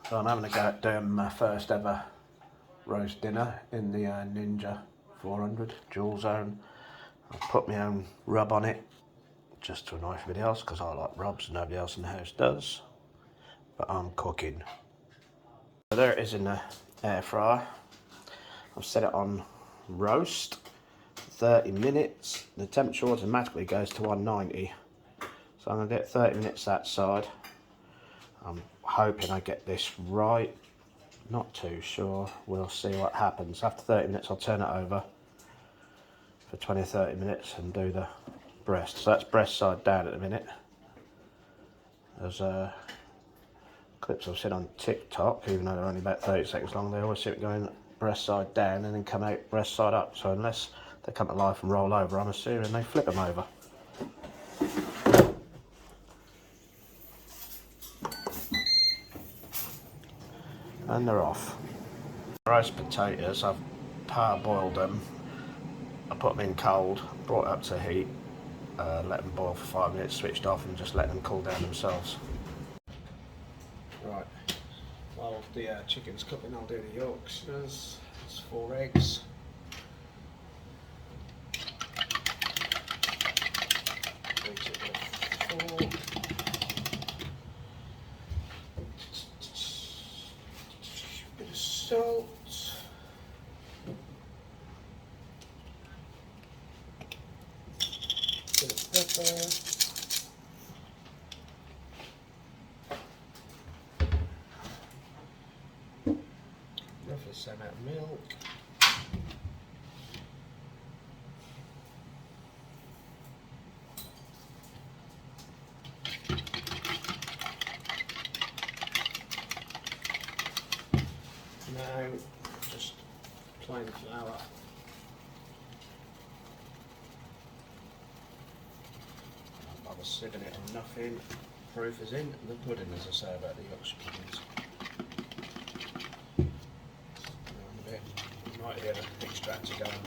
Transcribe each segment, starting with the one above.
So I'm having a go at doing my first ever roast dinner in the Ninja 400 dual zone. I've put my own rub on it just to annoy everybody else because I like rubs and nobody else in the house does. But I'm cooking. So there it is in the air fryer. I've set it on roast, 30 minutes. The temperature automatically goes to 190. So I'm going to do it 30 minutes that side. I'm hoping I get this right. Not too sure. We'll see what happens. After 30 minutes I'll turn it over for 20 or 30 minutes and do the breast. So that's breast side down at the minute. There's clips I've seen on TikTok, even though they're only about 30 seconds long, they always see it going breast side down and then come out breast side up. So unless they come to life and roll over, I'm assuming they flip them over. And they're off. Roast potatoes, I've parboiled them. I put them in cold, brought it up to heat, let them boil for 5 minutes, switched off and just let them cool down themselves. Right, while the chicken's cooking I'll do the Yorkshires. It's 4 eggs. Beat it with 4. Bit of salt. Bit of pepper. Roughly the same amount of milk. Now just plain flour. I was sipping it on nothing. Proof is in the pudding, as I say about the Yorkshire puddings. A bit. You might hear the extractor going on.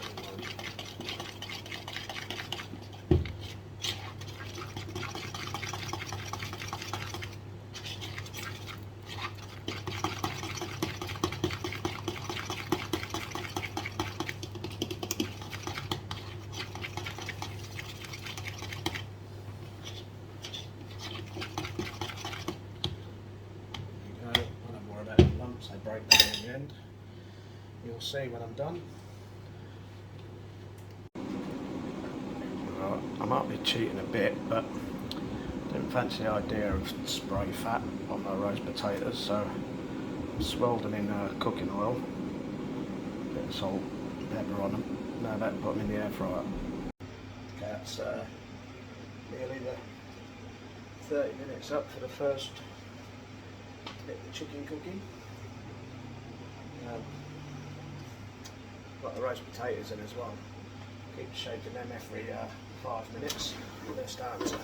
They break down in the end. You'll see when I'm done. Right, I might be cheating a bit, but I didn't fancy the idea of spray fat on my roast potatoes, so I swirled them in cooking oil, a bit of salt, pepper on them. Now that put them in the air fryer. Okay, that's nearly the 30 minutes up for the first bit of the chicken cooking. Got the roast potatoes in as well. Keep shaking them every 5 minutes. They're starting to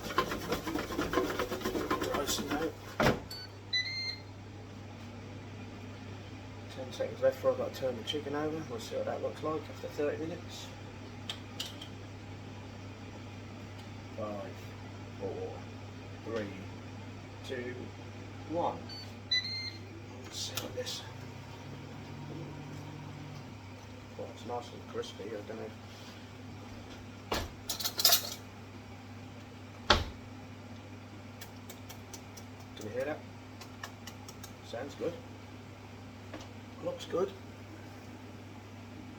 roast now. 10 seconds left before I've got to turn the chicken over. We'll see what that looks like after 30 minutes. 5, 4, 3, 2, 1. Let's see what this. Well, it's nice and crispy, I don't know. Can you hear that? Sounds good. Looks good.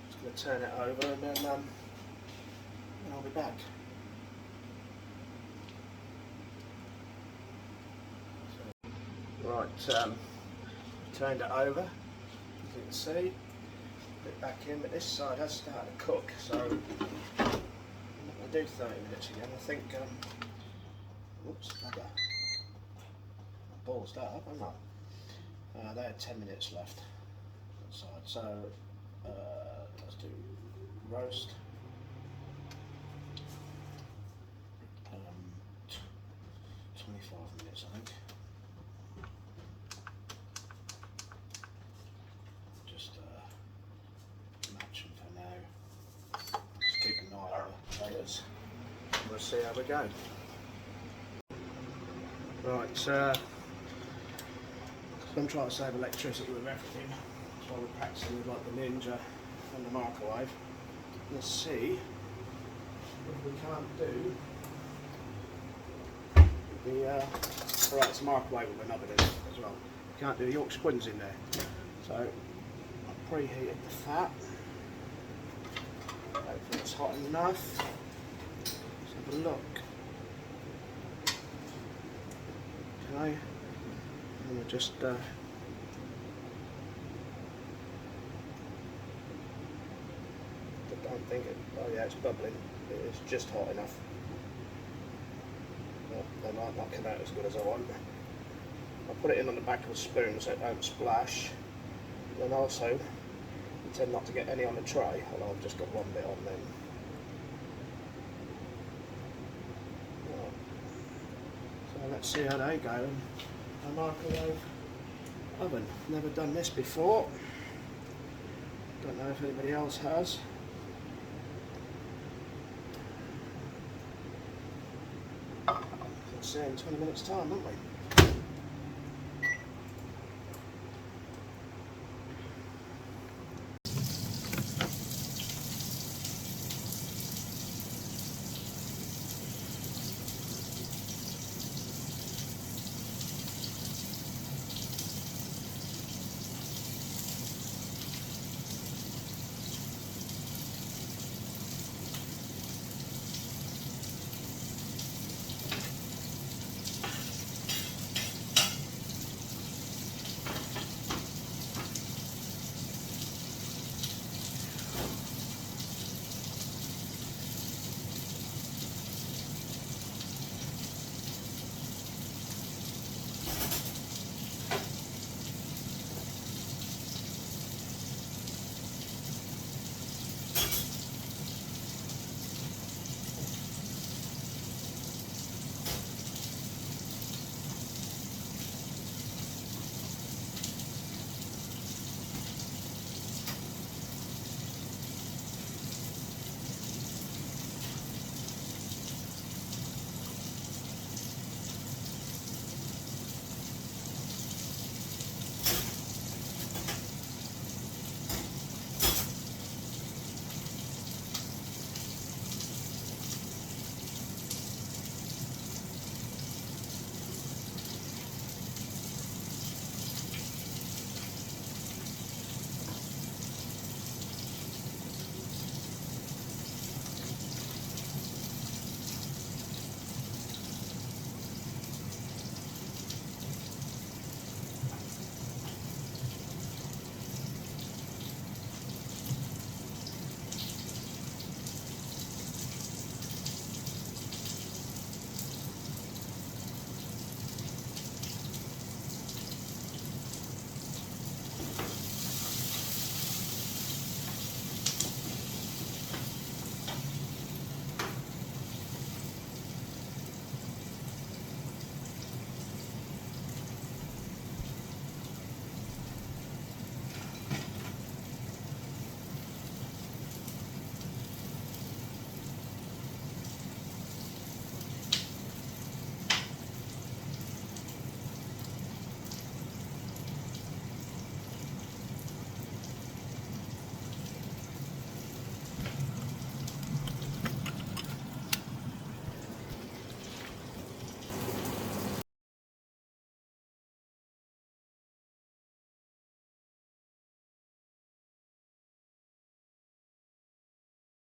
Just going to turn it over and then I'll be back. Right, turned it over, as you can see. Bit back in, but this side has started to cook, so I'm not going to do 30 minutes again. I think, oops, bugger. I ballsed that up, haven't I? They had 10 minutes left that side, so let's do roast. 25 minutes, I think. Keep an eye on the potatoes. We'll see how we go. Right, I'm trying to save electricity with everything. That's why we're practicing with like the Ninja and the microwave. Let's see if we can't do the right, it's a microwave with another in it as well. You can't do Yorkshire puddings in there. So I've preheated the fat. Hopefully it's hot enough. Let's have a look. Okay. And we'll just I don't think it, oh yeah, it's bubbling. It's just hot enough. But they might not come out as good as I want. I'll put it in on the back of a spoon so it don't splash. And then also, intend not to get any on the tray, although I've just got one bit on then. Right. So let's see how they go in a microwave oven. Never done this before. Don't know if anybody else has. Let's see in 20 minutes time, won't we?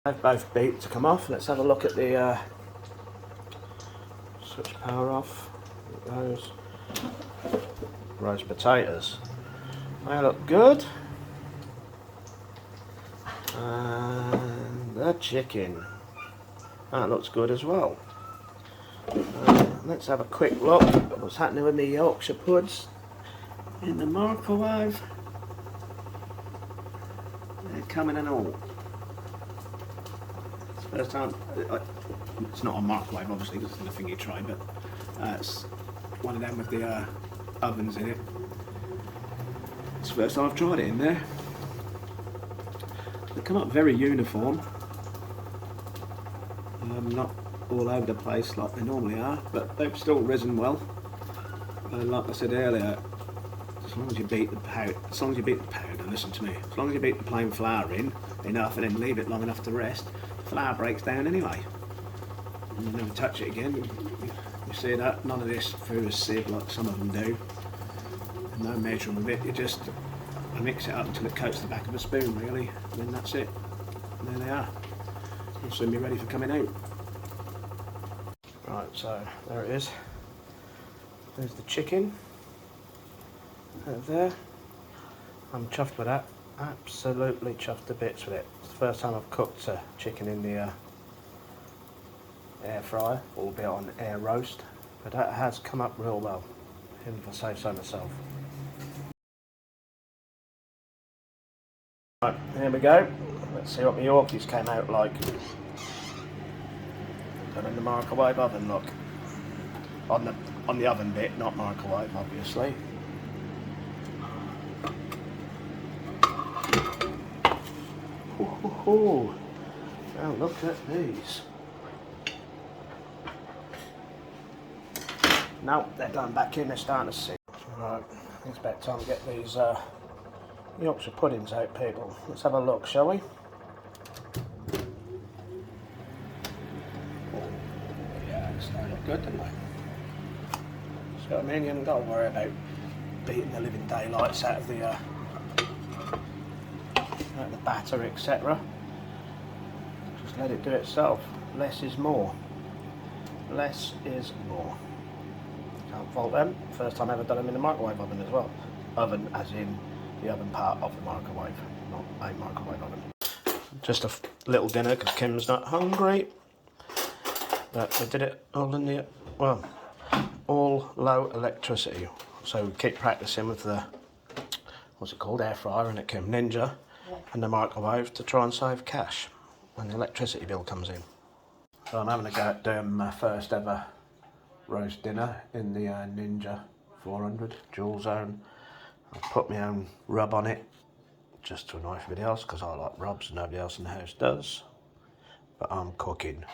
They've both beat to come off. Let's have a look at the switch power off. Those roast potatoes. They look good. And the chicken. That looks good as well. Let's have a quick look at what's happening with the Yorkshire puds in the microwave. They're coming and all. First time, it's not a microwave obviously because it's nothing you try, but it's one of them with the ovens in it. It's the first time I've tried it in there. They come up very uniform, not all over the place like they normally are, but they've still risen well. Like I said earlier, As long as you beat the powder, listen to me, as long as you beat the plain flour in enough and then leave it long enough to rest, the flour breaks down anyway. And you never touch it again. You see that? None of this through a sieve like some of them do. And no measuring with it, you just mix it up until it coats the back of a spoon really, and then that's it. And there they are. They'll soon be ready for coming out. Right, so there it is. There's the chicken. Over there. I'm chuffed with that. Absolutely chuffed to bits with it. It's the first time I've cooked chicken in the air fryer, albeit on air roast, but that has come up real well, if I say so myself. Right, here we go. Let's see what my Yorkies came out like. Done in the microwave oven, look. On the oven bit, not microwave, obviously. Oh, look at these. No, they're done back in, they're starting to sink. Right, I think it's about time to get these Yorkshire puddings out, people. Let's have a look, shall we? Yeah, they look good, don't they? So, I mean, you haven't got to worry about beating the living daylights out of the batter, etc. Just let it do itself. Less is more. Less is more. Can't fault them. First time ever done them in the microwave oven as well. Oven as in the oven part of the microwave, not a microwave oven. Just a little dinner because Kim's not hungry. But we did it all in the, well, all low electricity. So we keep practicing with the, what's it called, air fryer, and it Kim, Ninja, and the microwave to try and save cash when the electricity bill comes in. So I'm having a go at doing my first ever roast dinner in the Ninja 400 dual zone. I'll put my own rub on it just to annoy everybody else because I like rubs and nobody else in the house does. But I'm cooking.